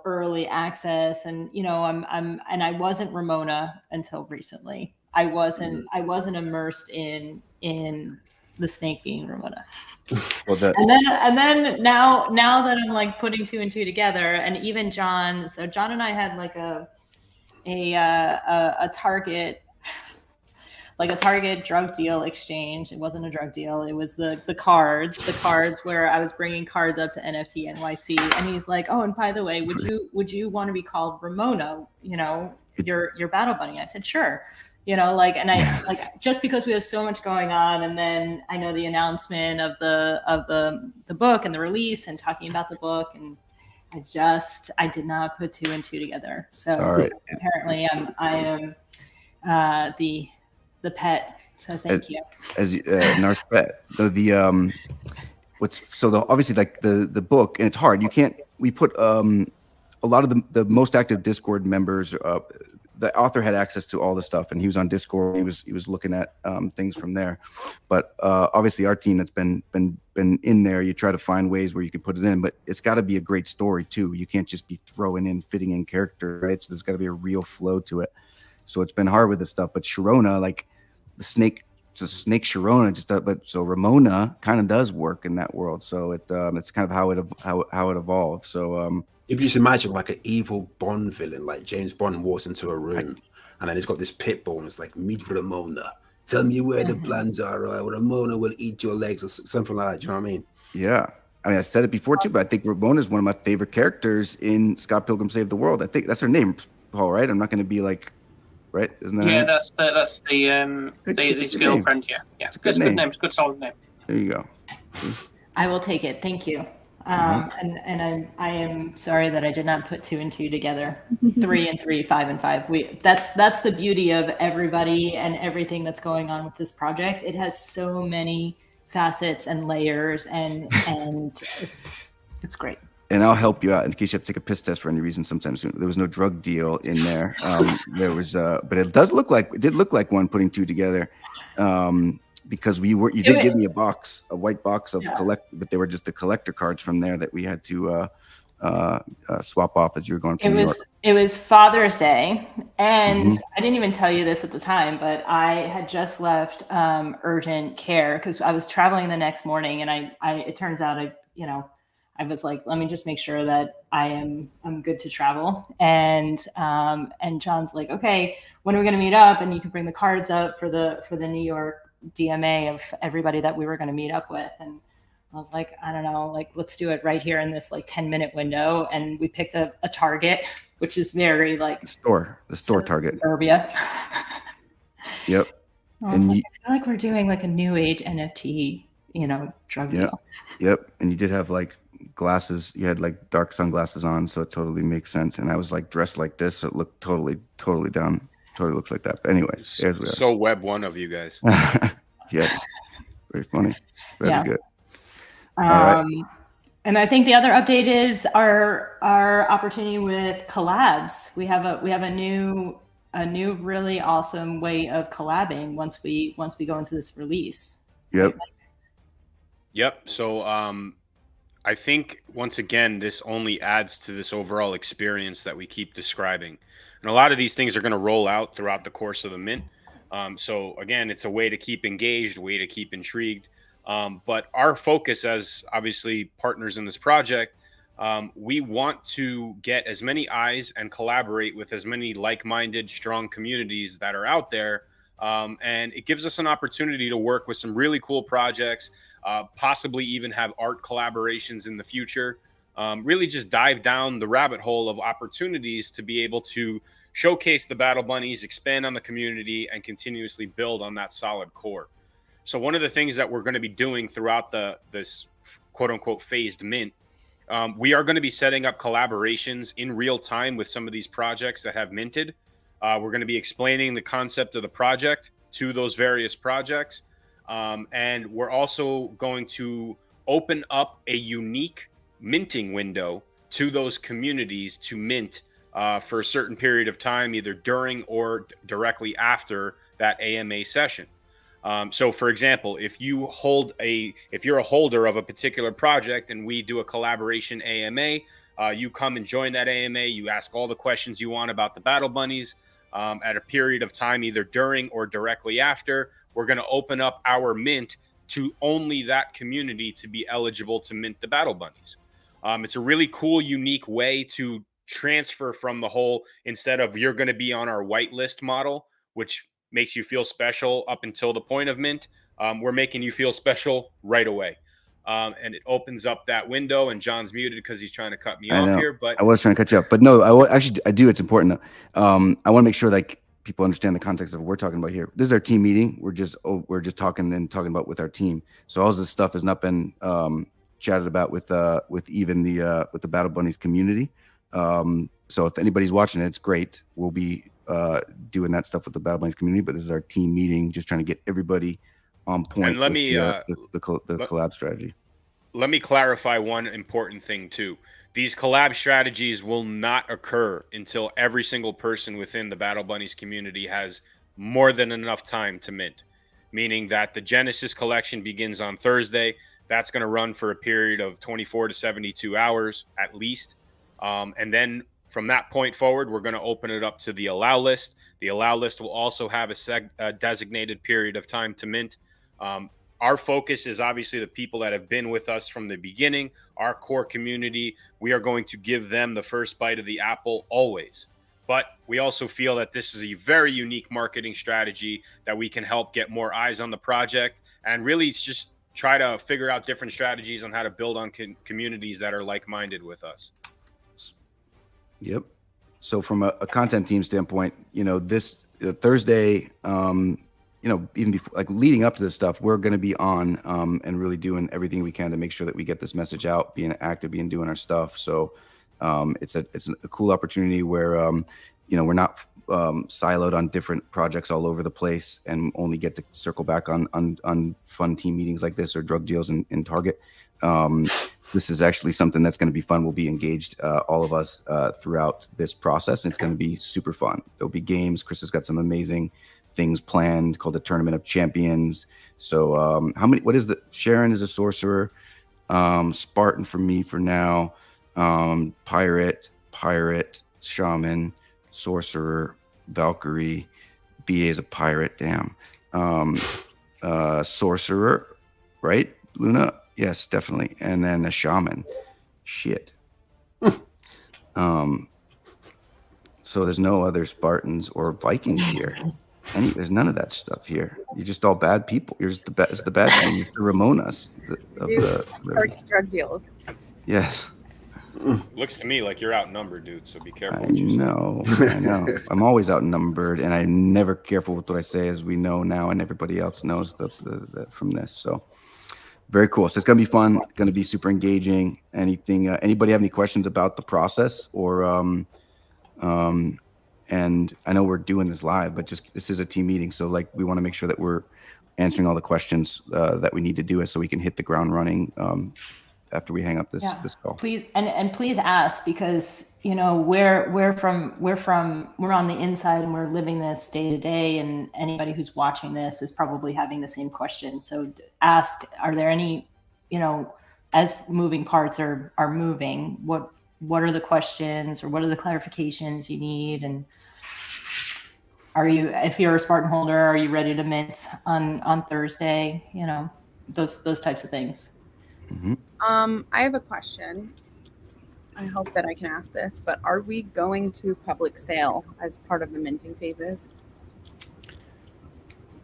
early access, and I wasn't Ramona until recently. I wasn't immersed in the snake being Ramona. Well, and then now that I'm like putting two and two together, and even John. So John and I had like a Target. Like a Target drug deal exchange. It wasn't a drug deal. It was the cards where I was bringing cards up to NFT NYC, and he's like, "Oh, and by the way, would you want to be called Ramona? Your Battle Bunny?" I said, "Sure." And I like, just because we have so much going on, and then I know the announcement of the book and the release and talking about the book, and I did not put two and two together. So apparently I am the pet. So thank you. As Nar's pet. So obviously like the book, and it's hard. We put a lot of the most active Discord members. The author had access to all the stuff, and he was on Discord. He was looking at things from there. But obviously, our team that's been in there, you try to find ways where you can put it in. But it's got to be a great story too. You can't just be fitting in character, right? So there's got to be a real flow to it. So it's been hard with this stuff. But Sharona, like the snake, it's a snake Sharona. So Ramona kind of does work in that world. So it's kind of how it evolved. So. You can just imagine like an evil Bond villain, like James Bond walks into a room, and then he's got this pit bull, and it's like, "Meet Ramona. Tell me where the plans are, or Ramona will eat your legs," or something like that. Do you know what I mean? Yeah. I mean, I said it before too, but I think Ramona is one of my favorite characters in Scott Pilgrim Saved the World. I think that's her name, Paul. Right? I'm not going to be like, right? Isn't that? Yeah, right? that's the girlfriend. Yeah. It's a good name. It's a good solid name. There you go. I will take it. Thank you. And I am sorry that I did not put 2 and 2 together. 3 and 3, 5 and 5. That's the beauty of everybody and everything that's going on with this project. It has so many facets and layers, and it's great. And I'll help you out in case you have to take a piss test for any reason sometime soon. There was no drug deal in there. There was, but it did look like one putting 2 together. Because you did give me a white box of but they were just the collector cards from there that we had to swap off as you were going to New York. It was Father's Day, and I didn't even tell you this at the time, but I had just left urgent care because I was traveling the next morning, and it turns out I was like, let me just make sure that I'm good to travel. And John's like, okay, when are we going to meet up? And you can bring the cards up for the New York DMA of everybody that we were going to meet up with. And I was like, I don't know, like, let's do it right here in this 10-minute window. And we picked a Target, which is very the store Target. Suburbia. Yep. I was like, I feel like we're doing a new age NFT, drug deal. Yep. And you did have glasses. You had dark sunglasses on, so it totally makes sense. And I was dressed like this, so it looked totally down. Totally looks like that. But anyways, there's so Web 1 of you guys. Yes. Very funny. Very good. All right. And I think the other update is our opportunity with collabs. We have a new really awesome way of collabing once we go into this release. Yep. Yep. So I think once again this only adds to this overall experience that we keep describing. And a lot of these things are going to roll out throughout the course of the mint. So again, it's a way to keep engaged, way to keep intrigued. But our focus as obviously partners in this project, we want to get as many eyes and collaborate with as many like-minded, strong communities that are out there. And it gives us an opportunity to work with some really cool projects, possibly even have art collaborations in the future. Really just dive down the rabbit hole of opportunities to be able to showcase the Battle Bunnies, expand on the community, and continuously build on that solid core. So one of the things that we're going to be doing throughout this quote-unquote phased mint, we are going to be setting up collaborations in real time with some of these projects that have minted. We're going to be explaining the concept of the project to those various projects. And we're also going to open up a unique minting window to those communities to mint for a certain period of time, either during or directly after that AMA session. So for example, if you're a holder of a particular project and we do a collaboration AMA, you come and join that AMA, you ask all the questions you want about the Battle Bunnies at a period of time, either during or directly after. We're going to open up our mint to only that community to be eligible to mint the Battle Bunnies. It's a really cool, unique way to transfer from the whole, instead of you're going to be on our whitelist model, which makes you feel special up until the point of mint, we're making you feel special right away. And it opens up that window, and John's muted because he's trying to cut me off here. But I was trying to cut you off, but no, I do. It's important. I want to make sure people understand the context of what we're talking about here. This is our team meeting. We're just talking about with our team. So all this stuff has not been chatted about with even the Battle Bunnies community. So if anybody's watching it, it's great. We'll be doing that stuff with the Battle Bunnies community, but this is our team meeting, just trying to get everybody on point. And let me the collab strategy. Let me clarify one important thing too. These collab strategies will not occur until every single person within the Battle Bunnies community has more than enough time to mint, meaning that the Genesis collection begins on Thursday. That's going to run for a period of 24 to 72 hours at least. And then from that point forward, we're going to open it up to the allow list. The allow list will also have a designated period of time to mint. Our focus is obviously the people that have been with us from the beginning, our core community. We are going to give them the first bite of the apple always. But we also feel that this is a very unique marketing strategy that we can help get more eyes on the project, and really just try to figure out different strategies on how to build on communities that are like-minded with us. Yep. So from a content team standpoint, this Thursday, even before, like leading up to this stuff, we're going to be on and really doing everything we can to make sure that we get this message out, being active, doing our stuff. So it's a cool opportunity where we're not siloed on different projects all over the place and only get to circle back on fun team meetings like this or drug deals in Target. This is actually something that's going to be fun. We'll be engaged, all of us, throughout this process. And it's going to be super fun. There'll be games. Chris has got some amazing things planned called the Tournament of Champions. So what is Sharon is a sorcerer, Spartan for me for now, pirate, shaman, sorcerer, Valkyrie, BA is a pirate, damn. Sorcerer, right, Luna? Yes, definitely. And then a shaman. Shit. So there's no other Spartans or Vikings here. There's none of that stuff here. You're just all bad people. You're just it's the bad team. It's the Ramonas of the drug deals. Yes. Looks to me like you're outnumbered, dude. So be careful. I know. I'm always outnumbered, and I'm never careful with what I say, as we know now, and everybody else knows from this. So very cool. So it's gonna be fun. Gonna be super engaging. Anybody have any questions about the process or and I know we're doing this live, but this is a team meeting, so like we want to make sure that we're answering all the questions that we need to do, so we can hit the ground running after we hang up this call. Please and please ask, because we're on the inside and we're living this day to day, and anybody who's watching this is probably having the same question. So ask, are there any, as moving parts are moving, what are the questions or what are the clarifications you need? And if you're a Spartan holder, are you ready to mint on Thursday? Those types of things. Mm-hmm. I have a question. I hope that I can ask this, but are we going to public sale as part of the minting phases?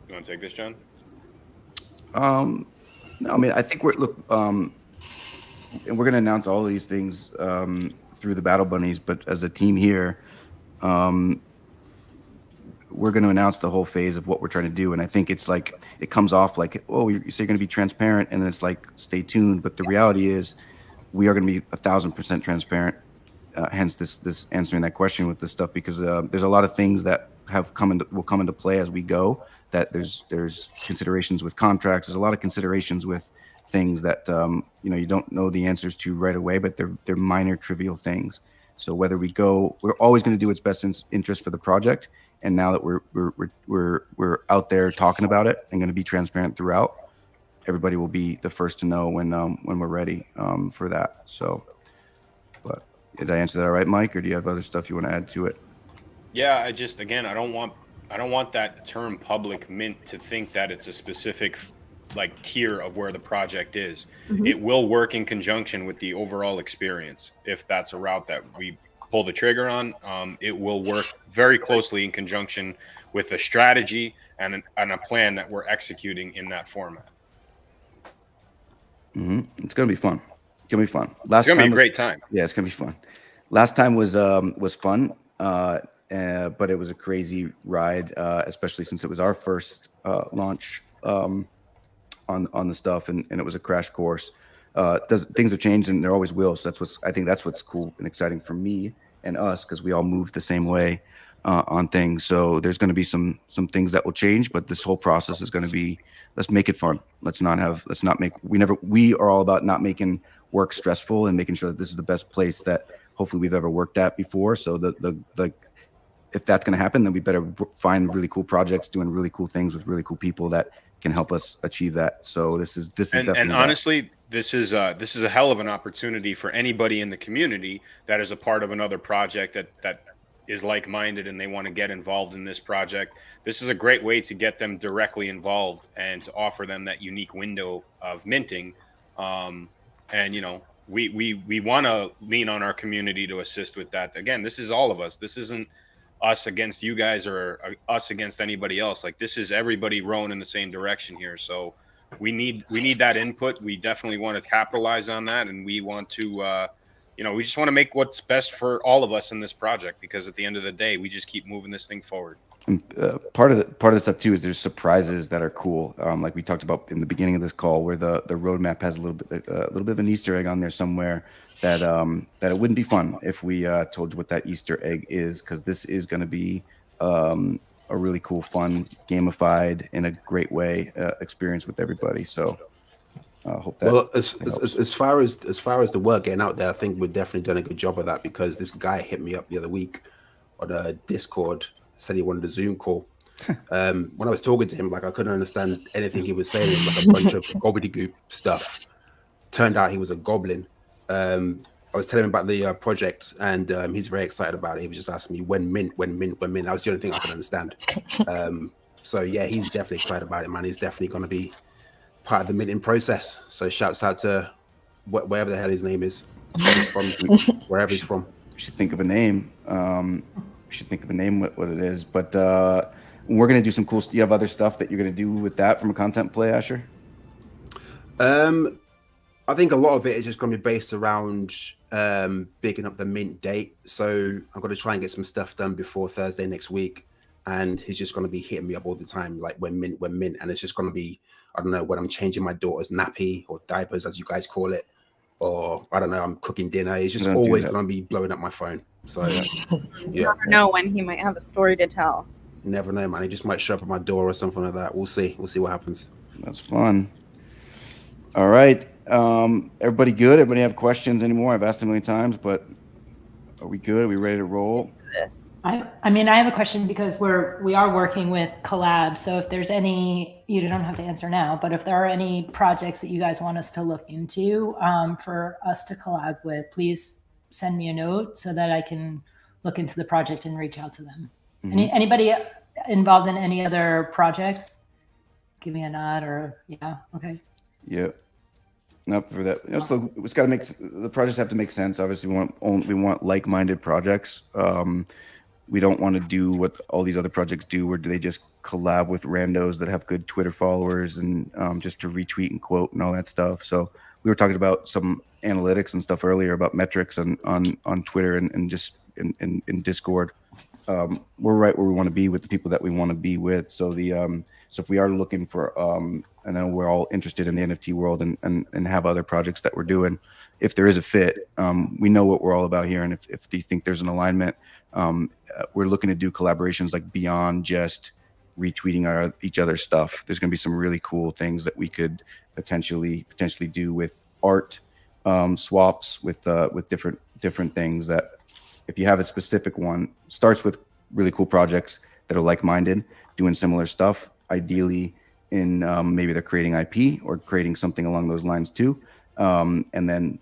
You want to take this, John? No, I mean, I think and we're going to announce all of these things through the Battle Bunnies, but as a team here, we're going to announce the whole phase of what we're trying to do. And I think it's like, it comes off like, oh, you say you're going to be transparent, and then it's like, stay tuned. But the reality is we are going to be 1,000% transparent. Hence this answering that question with this stuff, because there's a lot of things that will come into play as we go, that there's considerations with contracts. There's a lot of considerations with things that, you don't know the answers to right away, but they're minor, trivial things. So whether we're always going to do what's best interest for the project. And now that we're out there talking about it and going to be transparent throughout, everybody will be the first to know when we're ready for that. So, but did I answer that all right, Mike, or do you have other stuff you want to add to it? Yeah, I don't want that term public mint to think that it's a specific like tier of where the project is. Mm-hmm. It will work in conjunction with the overall experience. If that's a route that we pull the trigger on, it will work very closely in conjunction with a strategy and a plan that we're executing in that format. Mm-hmm. It's gonna be fun. It's gonna be a great time. Yeah, it's gonna be fun. Last time was fun, but it was a crazy ride, especially since it was our first launch on the stuff, and it was a crash course. Things have changed, and there always will. So I think that's what's cool and exciting for me and us, because we all move the same way on things. So there's going to be some things that will change, but this whole process is going to be, let's make it fun. We are all about not making work stressful and making sure that this is the best place that hopefully we've ever worked at before. So if that's going to happen, then we better find really cool projects doing really cool things with really cool people that can help us achieve that. So this is definitely, and honestly, this is a hell of an opportunity for anybody in the community that is a part of another project that is like-minded and they want to get involved in this project. This is a great way to get them directly involved and to offer them that unique window of minting. And we want to lean on our community to assist with that. Again, this is all of us. This isn't us against you guys or us against anybody else. Like, this is everybody rowing in the same direction here. So we need that input. We definitely want to capitalize on that, and we want to we just want to make what's best for all of us in this project, because at the end of the day, we just keep moving this thing forward. Part of the stuff too is there's surprises that are cool. Like we talked about in the beginning of this call, where the roadmap has a little bit of an Easter egg on there somewhere that it wouldn't be fun if we told you what that Easter egg is, because this is going to be a really cool, fun, gamified in a great way experience with everybody. So hope that. Well, as far as the work getting out there, I think we've definitely done a good job of that, because this guy hit me up the other week on a Discord, said he wanted a Zoom call. When I was talking to him, like I couldn't understand anything he was saying. It was like a bunch of gobbledygook stuff. Turned out he was a goblin. I was telling him about the project, and he's very excited about it. He was just asking me when mint. That was the only thing I could understand. So yeah, he's definitely excited about it, man. He's definitely going to be part of the minting process. So shouts out to wherever the hell his name is, from wherever he's from. We should think of a name. What it is. But we're going to do some cool. You have other stuff that you're going to do with that from a content play, Asher? I think a lot of it is just going to be based around picking up the mint date. So I'm going to try and get some stuff done before Thursday next week. And he's just going to be hitting me up all the time, like when mint. And it's just going to be, I don't know, when I'm changing my daughter's nappy or diapers, as you guys call it. Or I don't know, I'm cooking dinner. He's just always going to be blowing up my phone. So yeah. You never know when he might have a story to tell. You never know, man. He just might show up at my door or something like that. We'll see what happens. That's fun. All right. Everybody good? Everybody have questions anymore? I've asked a million times, but are we good? Are we ready to roll? I mean, I have a question, because we are working with collabs. So if there's any, you don't have to answer now, but if there are any projects that you guys want us to look into for us to collab with, please send me a note so that I can look into the project and reach out to them. Mm-hmm. Anybody involved in any other projects? Give me a nod, or yeah, okay. Yeah. Not for that. So it's got to make the projects have to make sense. Obviously, we want like-minded projects. We don't want to do what all these other projects do, where do they just collab with randos that have good Twitter followers and just to retweet and quote and all that stuff. So we were talking about some analytics and stuff earlier about metrics on Twitter and just in Discord. We're right where we want to be with the people that we want to be with. So so if we are looking for, I know we're all interested in the NFT world and have other projects that we're doing. If there is a fit, we know what we're all about here. And if you think there's an alignment, we're looking to do collaborations like beyond just retweeting each other's stuff. There's going to be some really cool things that we could potentially do with art swaps with different things. That if you have a specific one, starts with really cool projects that are like-minded, doing similar stuff, ideally in maybe they're creating IP or creating something along those lines too, and then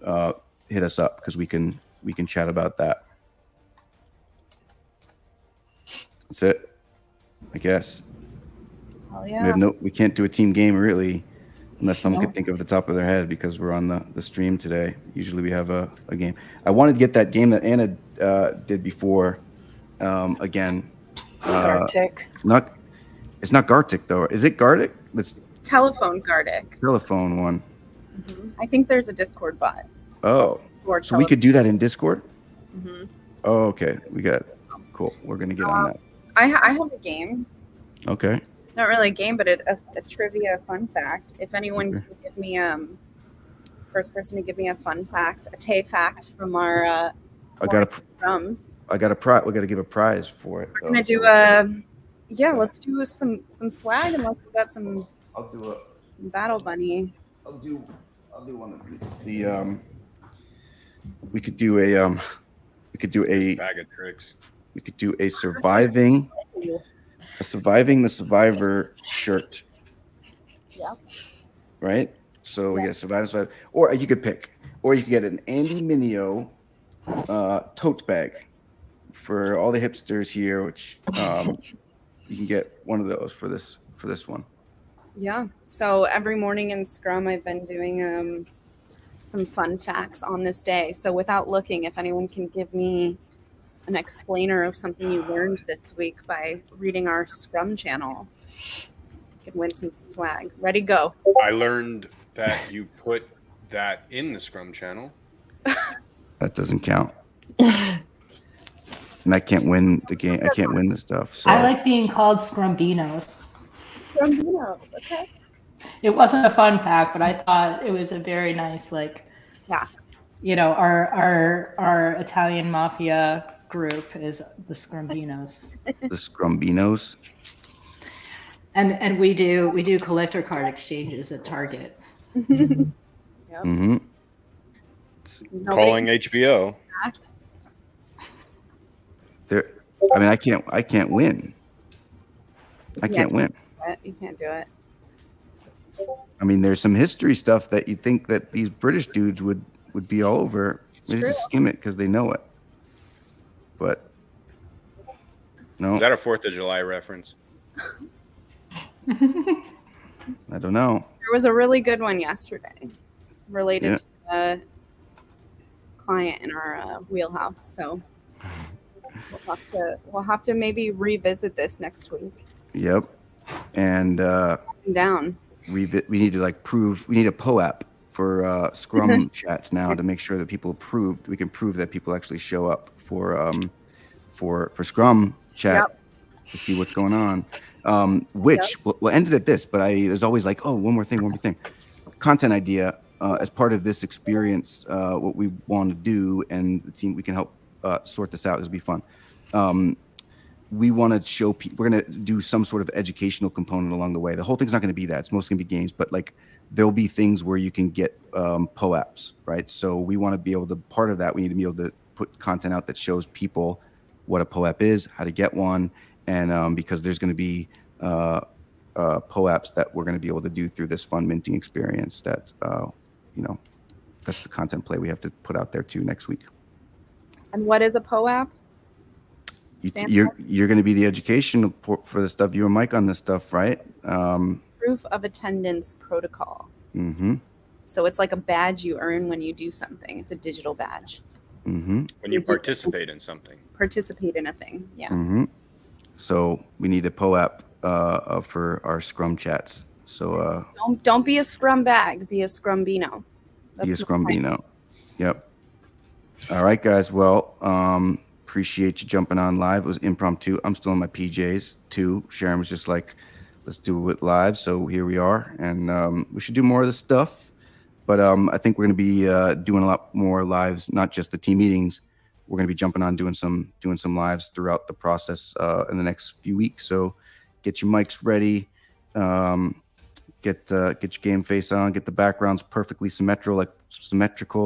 hit us up, because we can chat about that. That's it, I guess. Oh yeah. We can't do a team game really, unless someone could think of the top of their head, because we're on the stream today. Usually we have a game. I wanted to get that game that Anna did before again. Gartic. It's not Gartic though. Is it Gartic? That's Telephone Gartic. Telephone one. Mm-hmm. I think there's a Discord bot. Oh, so we could do that in Discord? Mm-hmm. Oh, okay. Cool. We're going to get on that. I have a game. Okay. Not really a game, but a trivia fun fact. If anyone can give me first person to give me a fun fact, a Tay fact from our drums. We got to give a prize for it. We're gonna do let's do some swag, unless we got some. I'll do some Battle Bunny. I'll do one of these. We could do a bag of tricks. We could do a surviving the survivor shirt. Yeah. Right? So we get survivor, or you could pick, or you could get an Andy Mineo tote bag for all the hipsters here, which you can get one of those for this one. Yeah. So every morning in Scrum, I've been doing some fun facts on this day. So without looking, if anyone can give me an explainer of something you learned this week by reading our Scrum channel, you can win some swag. Ready, go. I learned that you put that in the Scrum channel. That doesn't count. And I can't win the game. I can't win the stuff. So I like being called Scrumbinos. Scrumbinos, okay. It wasn't a fun fact, but I thought it was a very nice, like, Yeah. you know, our Italian mafia group is the Scrumbinos. the Scrumbinos. And we do collector card exchanges at Target. Yep. Mm-hmm. Calling HBO. There. I mean, I can't win. I can't win. You can't do it. I mean, there's some history stuff that you think that these British dudes would be all over. They true. just skim it because they know it. But no, Is that a 4th of July reference? I don't know. There was a really good one yesterday related to a client in our wheelhouse. So we'll have to maybe revisit this next week. Yep. And Down. we need to like prove. We need a POAP for Scrum chats now to make sure that people approve. We can prove that people actually show up for Scrum chat to see what's going on. Which we'll end it at this. But there's always like, oh, one more thing. Content idea as part of this experience. What we want to do, and the team, we can help sort this out. This will be fun. We want to show people. We're going to do some sort of educational component along the way. The whole thing's not going to be that. It's mostly going to be games, but like there'll be things where you can get POAPs, right? So we want to be able to. Part of that, we need to be able to put content out that shows people what a POAP is, how to get one, and because there's going to be POAPs that we're going to be able to do through this fun minting experience. That that's the content play we have to put out there too next week. And what is a POAP? You're going to be the education for the stuff. You and Mike on this stuff, right? Proof of attendance protocol. Mm-hmm. So it's like a badge you earn when you do something. It's a digital badge. Mm-hmm. When you participate in something. Participate in a thing. Yeah. Mm-hmm. So we need a POAP for our Scrum chats. So don't be a Scrum bag. Be a Scrumbino. Be a Scrumbino. Yep. All right, guys. Well, appreciate you jumping on live. It was impromptu. I'm still in my PJs too. Sharon was just like, let's do it live. So here we are. And we should do more of this stuff. But I think we're going to be doing a lot more lives, not just the team meetings. We're going to be jumping on doing some lives throughout the process in the next few weeks. So get your mics ready. Get your game face on. Get the backgrounds perfectly symmetrical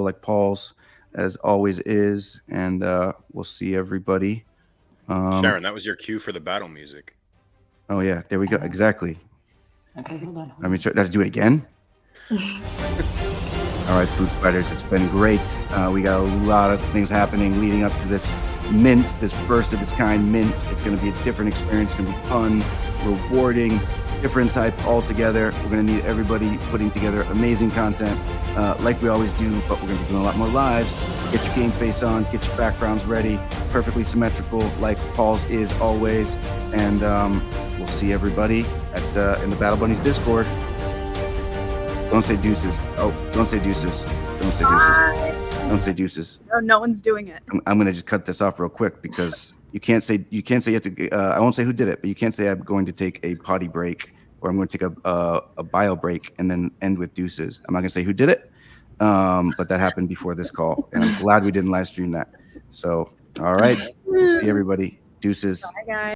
like Paul's, as always is. And we'll see everybody. Sharon, that was your cue for the battle music. Oh yeah, there we go. Exactly. Okay, hold on. I mean, should I do it again? All right, Food Spiders, it's been great. We got a lot of things happening leading up to this mint, this first of its kind mint. It's going to be a different experience. It's going to be fun, rewarding, different type altogether. We're going to need everybody putting together amazing content like we always do, but we're going to be doing a lot more lives. Get your game face on, get your backgrounds ready, perfectly symmetrical like Paul's is always. And we'll see everybody in the Battle Bunnies Discord. Don't say deuces. Oh, don't say deuces. Don't say deuces. Don't say deuces. No one's doing it. I'm gonna just cut this off real quick because you can't say you have to. I won't say who did it, but you can't say I'm going to take a potty break or I'm going to take a bio break and then end with deuces. I'm not gonna say who did it, but that happened before this call, and I'm glad we didn't live stream that. So, all right, we'll see everybody. Deuces. Bye, guys.